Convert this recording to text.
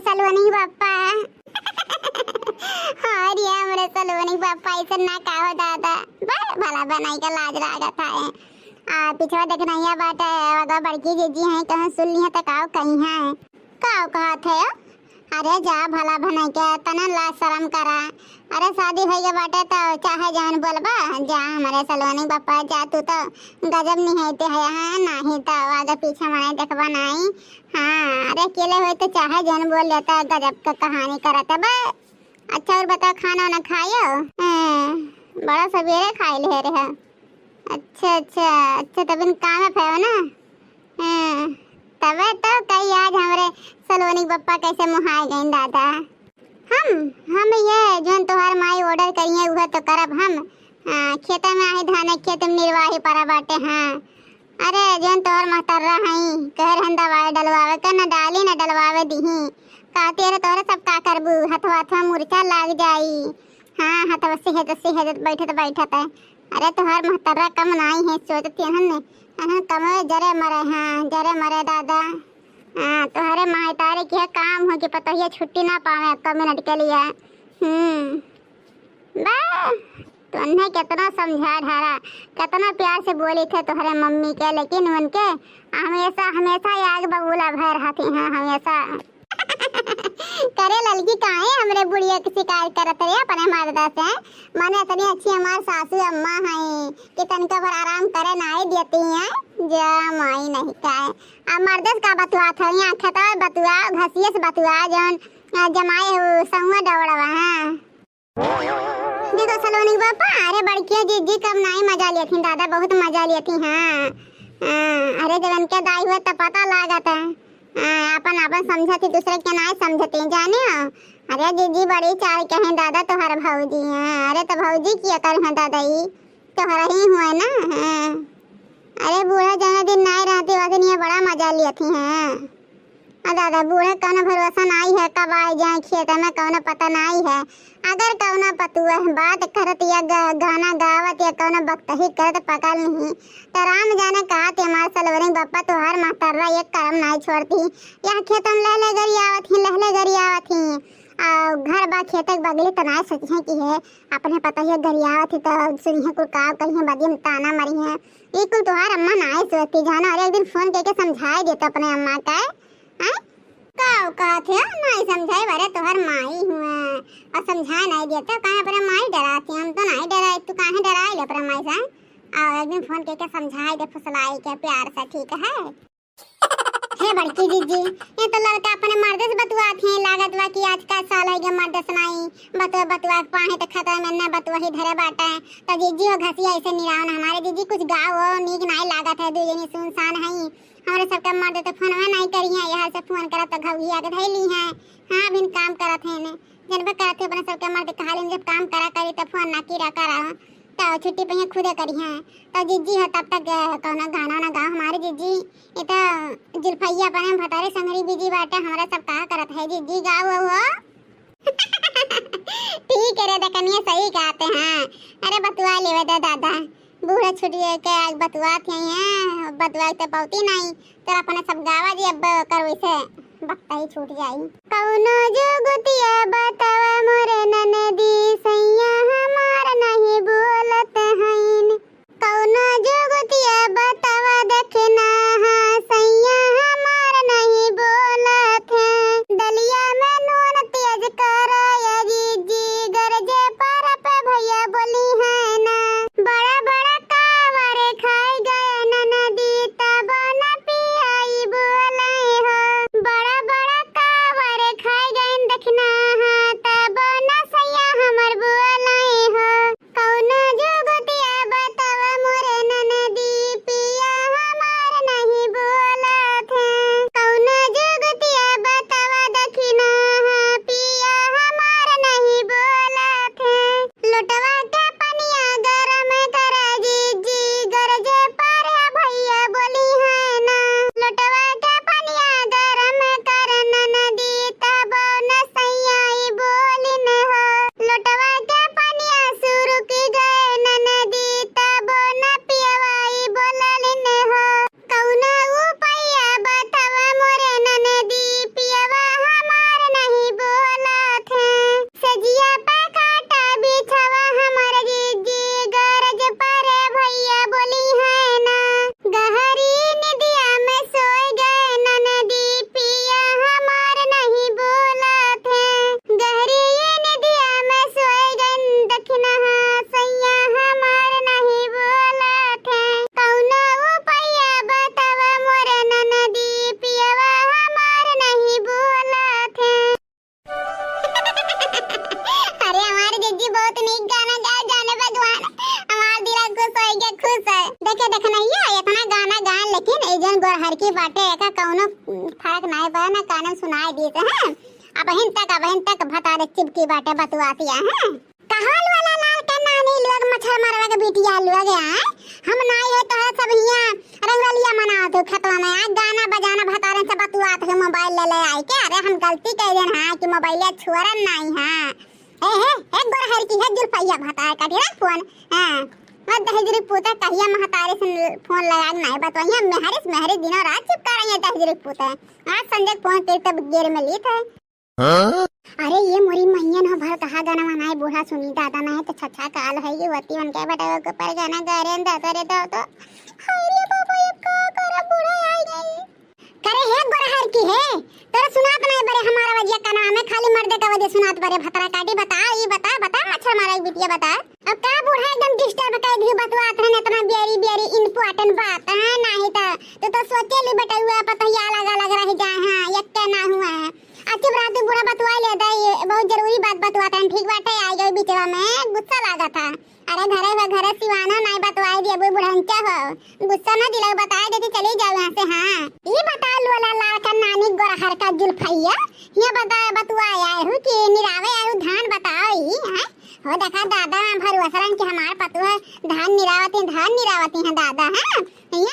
सलोनी पापा और ये हमारे सलोनी पापा ऐसा ना कहो दादा भला बनाई का लाज लागा था पिछवा देख नहीं है बात अगर बड़की जीजी हैं कहाँ सुन ली है तो काव कहीं है काव कहा थे अरे जा भला भना के तना लाज शर्म करा अरे शादी भई के बाटे तो चाहे जान बोलबा जा हमारे सलोनी पापा जा तू तो गजब नहीं है हाँ नहीं तो आगे पीछे मने देखबा नहीं हाँ अरे अकेले हुए तो चाहे जान बोल लेता गजब का कहानी करता बा अच्छा और बताओ खाना ना खायो बड़ा सवेरे खाई ले रहे अच्छा तब इन काम है फेव ना तब तो कई आज हमारे सलोनी पप्पा कैसे मुहाए गए दादा हम ये जो तोहार माई ऑर्डर करिए वह तो करब हम खेत में आई धान खेत में निर्वाही परा बाटे हाँ अरे जो तोहर महतर्रा हई कह हम दवाई डलवावे का न डाली न डलवावे दीही कहते अरे तोहरे सब का करबू हथवा मुर्चा लाग जाई हाँ हथवा सेहत बैठत अरे तोहर महतर्रा कम नाई है सोचती हमने कम जरे मरे दादा तोहरे महतारे के काम हो कि पता ही छुट्टी ना पावे कम मिनट के लिए बा तुमने कितना समझा ढारा कितना प्यार से बोली थे तुम्हारे मम्मी के लेकिन उनके हमेशा याद बबूला भर रहती हैं हमेशा करे लड़की काहे हमरे बुढ़िया की शिकायत करत रहे अपने मर्दा से माने इतनी अच्छी हमार सासू अम्मा है कि तनका भर आराम करे नहीं देती हैं जा माई नहीं काहे अब मर्दस का बतुआ था यहाँ खता बतुआ घसिए से बतुआ जौन जमाए हो संग दौड़वा हां देखो सलोनी पापा अरे बड़किया जीजी कम नहीं मजा ली थी दादा बहुत मजा ली थी हाँ अरे जब उनके दाई हुआ तो पता लागत है अपन समझती दूसरे के नहीं समझती जाने अरे जीजी बड़ी चाल के हैं दादा तोहर भौजी हैं अरे तो भौजी किया कर हैं दादा ही तोहरा ही हुए ना अरे बूढ़ा जने दिन नहीं रहती वह दिन ये बड़ा मजा लिए थी हैं दादा बूढ़े कौन भरोसा नहीं है कब आ जाए खेत में कौन पता नहीं है अगर कौन पतुआ बात करत या गाना गावत या कौन वक्त ही करत पकड़ नहीं तो राम जाने कहा थे हमारे सलवरी बापा तो हर मातर्रा एक कर्म नहीं छोड़ती यहाँ खेत में लहले गरी आवत ही घर बा खेत बगली तो नहीं सच कि है अपने पता ही गरियावत ही तो सुनिए कुल काव कहीं बदी में ताना मरी है ये कुल तुहार अम्मा नहीं सोचती जाना और एक दिन फोन करके समझाए देते अपने अम्मा का थे नहीं समझाए बारे तोहर माई हुआ और समझा नहीं देता कहाँ अपने माई डराती हम तो नहीं डराए तू कहाँ डराए ले अपने माई से और एक दिन फोन करके समझाए दे फुसलाई के प्यार से ठीक है हे बड़की जीजी ये तो लड़का अपने मर्द से बतुआत है लागत बा कि आज का साल है के मर्द से नहीं बतुआ पाहे तो खतरा में ना बतुआ ही धरे बाटा है तो जीजी हो घसिया ऐसे निरावन हमारे जीजी कुछ गाँव हो नीक नहीं लागत है दूजनी सुनसान है हमारे सबका मर्द तो फोन में नहीं करी है यहाँ से फोन करा तो घुगिया के धैली है हाँ बिन काम करत है ने जनबे करत है अपने सबके मर्द कहाली जब काम करा करी तो फोन ना कीरा करा तो छुट्टी पे खुदे करी है तो जीजी है तब तक कौना गाना ना गा हमारे जीजी ये तो जुल्फैया अपने भतारे संगरी बीजी बाटे हमारा सब कहा करत है जीजी गाओ हो ठीक है रे देखनिए सही कहते हैं अरे बतुआ लेवे दे दादा बूढ़े छुट्टी के आज बतुआ थे हैं बतुआ तो पौती नहीं तो अपने सब गावा जी अब कर वैसे बक्ता ही छूट जाई कौनो जुगतिया बतावा मोरे ननदी सैया हमार नहीं बोलत हईन कौनो जुगतिया बतावा देखना हां सैया हमार नहीं बोलत है दलिया में नून तेज करा या जीजी गरजे पर पे भैया बोली है ना बड़ा बड़ा कावरे खाए गए ननदी तब न पियाई बोले हो बड़ा बड़ा कावरे खाए गए देखना हाँ तब न सैया हमर सुनाए पर ना कान सुनाए दी है। अब हिन तक भतारे चिपकी बाटे बतुआतिया है। कहल वाला लाल का नानी लोग मच्छर मारवा के बिटिया लोग आए। हम नाई है तो सब हियां रंगलिया मनावत हो खतवा में आ गाना बजाना भतारे से बतुआत है मोबाइल ले ले आई के। अरे हम गलती कर देन हां कि मोबाइल छुअरन नहीं हां। ए एक गोर हर की है जुल्फैया भताए का दिया फोन। हां मत दहजरी पूता कहिया महतारे से फोन लगा नहीं बतवाइया मेहरिस दिनों रात चिपका रही है दहजरी पूता। आज संजय फोन के तब गेर में ली था। अरे ये मोरी मैयन हो भर कहा गाना मनाए बूढ़ा सुनी दादा नहीं तो छछा काल है ये वती मन के बेटा के पर गाना गा रे दादा रे तो हाय रे बाबा ये का करा बूढ़ा आई गई करे है गोरहर की है तेरा सुनात नहीं बरे हमारा वजिया का नाम है खाली मर्दे का वजह सुनात बरे भतरा काटी बता ये बता मच्छर मारा बिटिया बता। अब का बूढ़ा एकदम डिस्टर्ब कर दी बतवात है इतना बेरी इंपॉर्टेंट बात है नहीं तो सोचे ली बेटा हुआ पता ही अलग रह जाए। हां एक के ना हुआ है अच्छी बात है बुरा बतवा लेता है बहुत जरूरी बात बतवाता है ठीक बात है आ गई बीचवा में गुस्सा लगा था। अरे घरे सिवाना नहीं बतवाई दिया वो बुढ़ंचा हो गुस्सा ना दिला बताए देती चली जाओ यहां से। हां ये बता लोला लाल का नानी गोरहर का जुल्फैया ये बतवाया है कि निरावे है धान बताओ ही है हो देखा दादा भरवसरन के हमार पतु है धान निरावती है दादा है